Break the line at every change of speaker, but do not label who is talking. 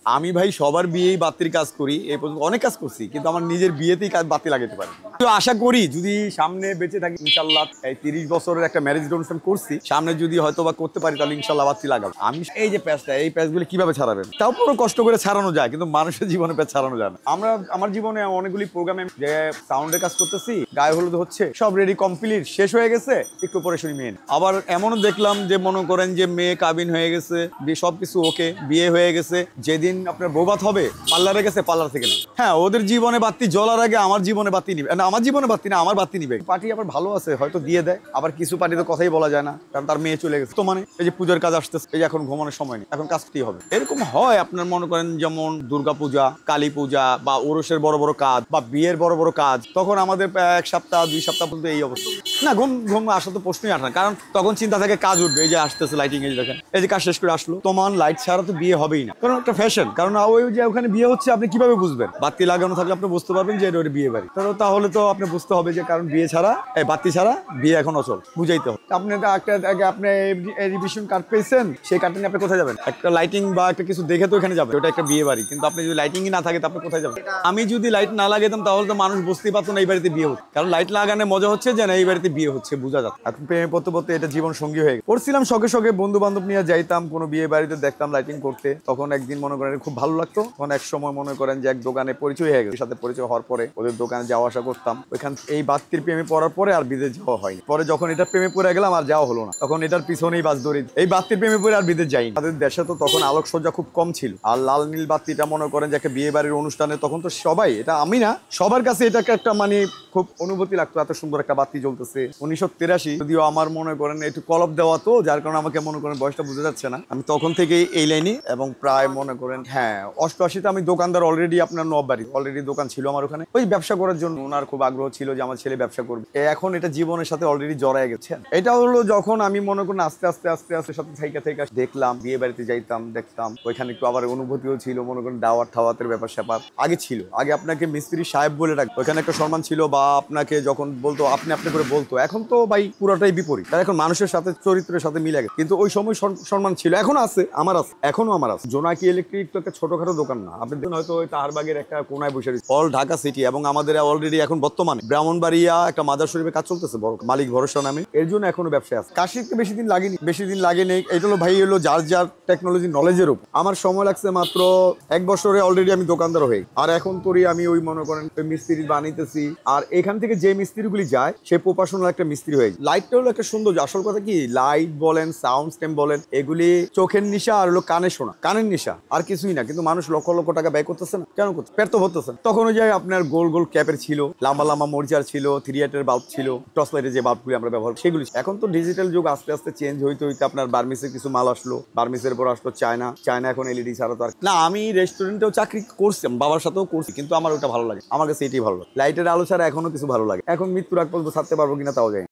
আমি ভাই সবার বিয়েই বাতির কাজ করি, এই পর্যন্ত অনেক কাজ করছি, কিন্তু আমার নিজের বিয়েতেই কাজ বাতি লাগাতে পারি। তো আশা করি যদি সামনে বেঁচে থাকি ইনশাল্লাহ, এই 30 বছরের একটা ম্যারেজ অনুষ্ঠান করছি, সামনে যদি হয়তো বা করতে পারি তাহলে ইনশাল্লাহ বাতি লাগাবো। আমি এই যে প্যাচটা, এই প্যাচগুলো কিভাবে ছাড়াবেন, তাও পুরো কষ্ট করে ছাড়ানো যায়, কিন্তু মানুষের জীবনে প্যাচ ছাড়ানো যায় না। আমার জীবনে অনেকগুলি প্রোগ্রামে যে সাউন্ডের কাজ করতেছি, গায়ে হলুদ হচ্ছে, সব রেডি কমপ্লিট শেষ হয়ে গেছে, একটু পরে শুনি মেয়ে। আবার এমনও দেখলাম যে মনে করেন যে মেয়ে কাবিন হয়ে গেছে, সবকিছু ওকে, বিয়ে হয়ে গেছে, যেদিন আপনার বৌভাত হবে পার্লারে গেছে, পার্লার থেকে না। হ্যাঁ, ওদের জীবনে বাতি জ্বলার আগে আমার জীবনে বাতি নিবে না, আমার জীবনে বাতি না, আমার বাতি নিবে। পার্টি আবার ভালো আছে, হয়তো দিয়ে দেয়, আবার কিছু পার্টি তো কথাই বলা যায় না, কারণ তার মেয়ে চলে গেছে। তো মানে এই যে পূজার কাজ আসতেছে, এই যে এখন ঘুমানোর সময় নেই, এখন কাজ কি হবে, এরকম হয়। আপনার মনে করেন যেমন দুর্গা পূজা, কালী পূজা, বা ওরসের বড় বড় কাজ, বা বিয়ের বড় বড় কাজ, তখন আমাদের এক সপ্তাহ 2 সপ্তাহ পর্যন্ত এই অবস্থা। না, ঘুম আসা তো প্রশ্নই আসে না, কারণ তখন চিন্তা থাকে কাজ উঠবে। এই যে আসতেছে লাইটিং, এই যে দেখেন, এই যে কাজ শেষ করে আসলো, তোমার লাইট ছাড়া তো বিয়ে হবেই না, কারণ একটা ফ্যাশন। কারণ ওই যে ওখানে বিয়ে হচ্ছে, আপনি কিভাবে বুঝবেন? বাতি লাগানো থাকলে আপনি বুঝতে পারবেন যে এটা বিয়ে বাড়ি। তাহলে তো আপনি বুঝতে হবে যে কারণ বিয়ে ছাড়া, এই বাতি ছাড়া বিয়ে এখন অচল, বুঝাইতে হবে। আপনি একটা আপনি এডমিশন কার্ড পেয়েছেন, সেই কার্ড নিয়ে আপনি কোথায় যাবেন? একটা লাইটিং বা একটা কিছু দেখে তো এখানে যাবে, ওটা একটা বিয়ে বাড়ি। কিন্তু আপনি যদি লাইটিংই না থাকে তো আপনি কোথায় যাবেন? আমি যদি লাইট না লাগাতাম তাহলে তো মানুষ বুঝতেই পারতো না এই বাড়িতে বিয়ে হচ্ছে, কারণ লাইট লাগানোর মজা হচ্ছে যে না এই বাড়িতে বিয়ে হচ্ছে, বোঝা যাচ্ছে। এখন প্রেমে পড়তে পড়তে এটা জীবন সঙ্গী হয়ে গেছে। পড়ছিলাম শখে শখে, বন্ধু বান্ধব নিয়ে যাইতাম কোনো বিয়ে বাড়িতে, দেখতাম লাইটিং করতে। তখন একদিন মনে করেন খুব ভালো লাগতো। তখন এক সময় মনে করেন যে এক দোকানে পরিচয় হয়ে গেছে, সাথে পরিচয় হওয়ার পরে ওদের দোকানে যাওয়া আসা করতাম। ওইখান এই বাতির প্রেমে পড়ার পরে আর বিদেশ যাওয়া হয়নি। পরে যখন এটা প্রেমে পড়ে গেলাম আর যাওয়া হলো না, তখন এটার পিছনেই বাস ধরি। এই বাতির প্রেমে পড়ে আর বিদেশ যাইনি। আমাদের দেশে তো তখন আলোকসজ্জা খুব কম ছিল, আর লাল নীল বাতিটা মনে করেন যে একটা বিয়ে বাড়ির অনুষ্ঠানে তখন তো সবাই, এটা আমি না, সবার কাছে এটা একটা মানে খুব অনুভূতি লাগতো, এত সুন্দর একটা বাতি জ্বলতেছে। 1983, যদিও আমার মনে করেন একটু কলপ দেওয়া, তো যার কারণে আমাকে মনে করেন বয়সটা বোঝা যাচ্ছে না। আমি তখন থেকেই এই লাইনে, এবং প্রায় মনে করেন 88-তে আমি দোকানদার অলরেডি, আপনার নববাড়ি অলরেডি দোকান ছিল আমার ওখানে। ওই ব্যবসা করার জন্য ওনার খুব আগ্রহ ছিল যে আমার ছেলে ব্যবসা করবে। এখন এটা জীবনের সাথে অলরেডি জড়ায় গেছে। এটা হলো যখন আমি মনে করেন আস্তে আস্তে আস্তে আস্তে সাথে থাইকা থাইকা দেখলাম, বিয়ে বাড়িতে যাইতাম, দেখতাম, ওইখানে একটু আবার অনুভূতিও ছিল, মনে করেন দাওয়াত ঠাওয়াতের ব্যাপার স্যাপার আগে ছিল। আগে আপনাকে মিস্ত্রি সাহেব বলে ডাক, ওইখানে একটা সম্মান ছিল, বা আপনাকে যখন বলতো আপনি আপনি করে বলতো। এখন তো ভাই পুরোটাই বিপরীত, এখন মানুষের সাথে চরিত্রের সাথে মিলে গেছে। কিন্তু ওই সময় সম্মান ছিল, এখনো আছে, আমার আছে, এখনো আমার আছে। জোনাকি ইলেকট্রিক তো একটা ছোটখাটো দোকান না, আপনি হয়তো ওই তাহারবাগের একটা কোনায় বসে রয়েছে। অল ঢাকা সিটি, এবং আমাদের অলরেডি এখন বর্তমানে ব্রাহ্মণবাড়িয়া একটা মাদার শরীফে কাজ চলতেছে, বড় মালিক ভরসা নামে। এর জন্য এখনো ব্যবসায় আছে। কাশিতে বেশি দিন লাগেনি, এটা হলো ভাই হলো যার যার টেকনোলজি নলেজের উপর। আমার সময় লাগছে মাত্র 1 বছরে, অলরেডি আমি দোকানদার হয়ে। আর এখন তোরই আমি ওই মনে করেন মিস্ত্রি বানাইতেছি, আর এখান থেকে যে মিস্ত্রিগুলি যায় সে প্রফেশনাল একটা মিস্ত্রি হয়ে যায়। লাইটটা হলো একটা সৌন্দর্য। আসল কথা কি, লাইট বলেন, সাউন্ড সিস্টেম বলেন, এগুলি চোখের নিশা আর হলো কানে শোনা, কানের নিশা, আর কিছুই না। কিন্তু মানুষ লক্ষ লক্ষ টাকা ব্যয় করতেছে না, কেন করছে? পেট তো ভরতেছে। তখন ওই যে আপনার গোল গোল ক্যাপের ছিল, লম্বা লম্বা মরিচার ছিল, 3 বাল্ব ছিল, টর্চ লাইটের যে বাল্বগুলি আমরা ব্যবহার, সেগুলি। এখন তো ডিজিটাল যুগ, আস্তে আস্তে চেঞ্জ হইতে হইতে আপনার বার্মিসের কিছু মাল আসলো, বার্মিসের পর আসলো চায়না এখন এলইডি ছাড়া তো আর না। আমি রেস্টুরেন্টেও চাকরি করছি, বাবার সাথেও করছি, কিন্তু আমার ওটা ভালো লাগে, আমার কাছে এটাই ভালো লাগে। লাইটের আলো ছাড়া এখনো কিছু ভালো লাগে। এখন মৃত্যুর আগ পর্যন্ত ছাড়তে পারবো কিনা তাও জানি।